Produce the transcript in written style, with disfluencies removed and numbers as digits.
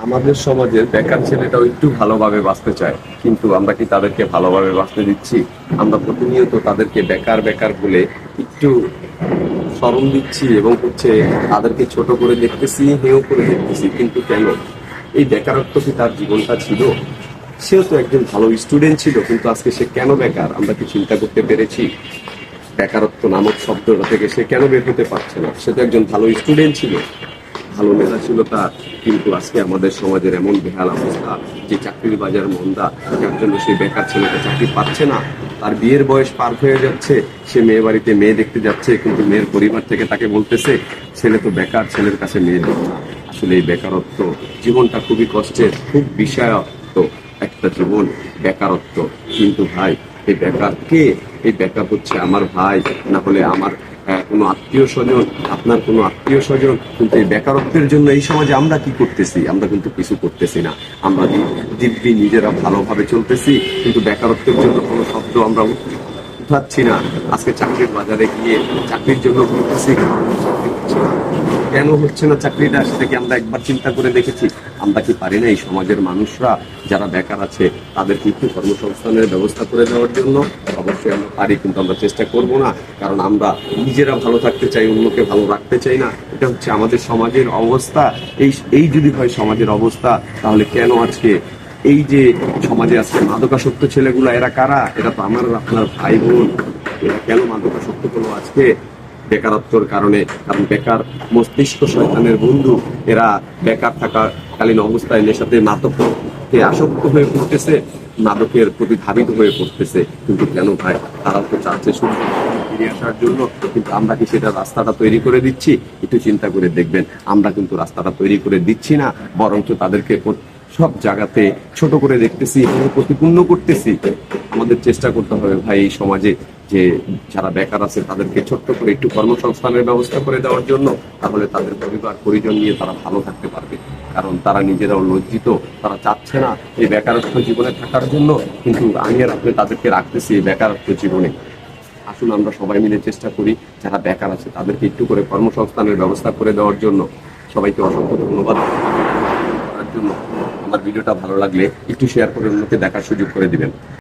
আমাদের সমাজের বেকার ছেলেটাও একটু ভালোভাবে বাঁচতে চায়, কিন্তু আমরা কি তাদেরকে ভালোভাবে বাঁচতে দিচ্ছি? আমরা প্রতিনিয়ত তাদেরকে বেকার বেকার বলে একটু শরম দিচ্ছি এবং তাদেরকে ছোট করে দেখতেছি, হেয় করে দেখতেছি। কিন্তু কেন? এই বেকারত্ব কি তার জীবনটা ছিল? সেও তো একজন ভালো স্টুডেন্ট ছিল, কিন্তু আজকে সে কেন বেকার? আমরা কি চিন্তা করতে পেরেছি? বেকারত্ব নামক শব্দটা থেকে সে কেন বের হতে পারছে না? সে তো একজন ভালো স্টুডেন্ট ছিল, ভালো মেধা ছিল তার, কিন্তু আজকে আমাদের সমাজের এমন বেহাল অবস্থা যে চাকরির বাজার মন্দা, যার জন্য সেই বেকার ছেলেটা চাকরি পাচ্ছে না। তার বিয়ের বয়স পার হয়ে যাচ্ছে, সে মেয়ে বাড়িতে মেয়ে দেখতে যাচ্ছে, কিন্তু মেয়ের পরিবার থেকে তাকে বলতেছে ছেলে তো বেকার, ছেলের কাছে মেয়ে দেবে না। আসলে এই বেকারত্ব জীবনটা খুবই কষ্টের, খুব বিষাক্ত একটা জীবন বেকারত্ব। কিন্তু ভাই, এই বেকার কে? এই বেকার হচ্ছে আমার ভাই, না হলে আমার কোনো আত্মীয় স্বজন, আপনার কোনো আত্মীয় স্বজন। কিন্তু এই বেকারত্বের জন্য এই সমাজে আমরা কি করতেছি? আমরা কিন্তু কিছু করতেছি না। আমরা দিব্যি নিজেরা ভালোভাবে চলতেছি, কিন্তু বেকারত্বের জন্য কোনো শব্দ আমরা উঠাচ্ছি না। আজকে চাকরির বাজারে গিয়ে চাকরির জন্য বলতেছি, চাকরি হচ্ছে না। কেন হচ্ছে না চাকরিটা, সেটা কি আমরা একবার চিন্তা করে দেখেছি? আমরা কি পারি না এই সমাজের মানুষরা যারা বেকার আছে তাদেরকে একটু কর্মসংস্থানের ব্যবস্থা করে দেওয়ার জন্য? অবশ্যই আমরা পারি, কিন্তু আমরা চেষ্টা করব না, কারণ আমরা নিজেরা ভালো থাকতে চাই, অন্যকে ভালো রাখতে চাই না। এটা হচ্ছে আমাদের সমাজের অবস্থা। এই এই যদি হয় সমাজের অবস্থা, তাহলে কেন আজকে এই যে সমাজে আজকে মাদকাসক্ত ছেলেগুলা, এরা কারা? এরা তো আমার আপনার ভাই বোন। এরা কেন মাদকাসক্ত হলো আজকে? বেকারত্বর কারণে। কারণ বেকার মস্তিষ্ক শয়তানের বন্ধু। এরা বেকার থাকাকালীন অবস্থায় নেশাতে মাদককে আসক্ত হয়ে পড়তেছে, মাদকের প্রতি ধাবিত হয়ে পড়তেছে। কিন্তু কেন ভাই? তারা তো চাচ্ছে শুধু ফিরে আসার জন্য, কিন্তু আমরা কি সেটা রাস্তাটা তৈরি করে দিচ্ছি? একটু চিন্তা করে দেখবেন, আমরা কিন্তু রাস্তাটা তৈরি করে দিচ্ছি না, বরঞ্চ তাদেরকে সব জায়গাতে ছোট করে দেখতেছি এবং প্রতিপূর্ণ করতেছি। আমাদের চেষ্টা করতে হবে ভাই এই সমাজে যে যারা বেকার আছে তাদেরকে ছোট্ট করে একটু কর্মসংস্থানের ব্যবস্থা করে দেওয়ার জন্য। তাহলে তাদের পরিবার পরিজন নিয়ে তারা ভালো থাকতে পারবে। কারণ তারা নিজেরাও লজ্জিত, তারা চাচ্ছে না এই বেকারত্ব জীবনে থাকার জন্য, কিন্তু আমি আর আপনি তাদেরকে রাখতেছি এই বেকারত্ব জীবনে। আসুন আমরা সবাই মিলে চেষ্টা করি যারা বেকার আছে তাদেরকে একটু করে কর্মসংস্থানের ব্যবস্থা করে দেওয়ার জন্য। সবাইকে অসংখ্য ধন্যবাদ করার জন্য। আমার ভিডিওটা ভালো লাগলে একটু শেয়ার করে অন্যকে দেখার সুযোগ করে দিবেন।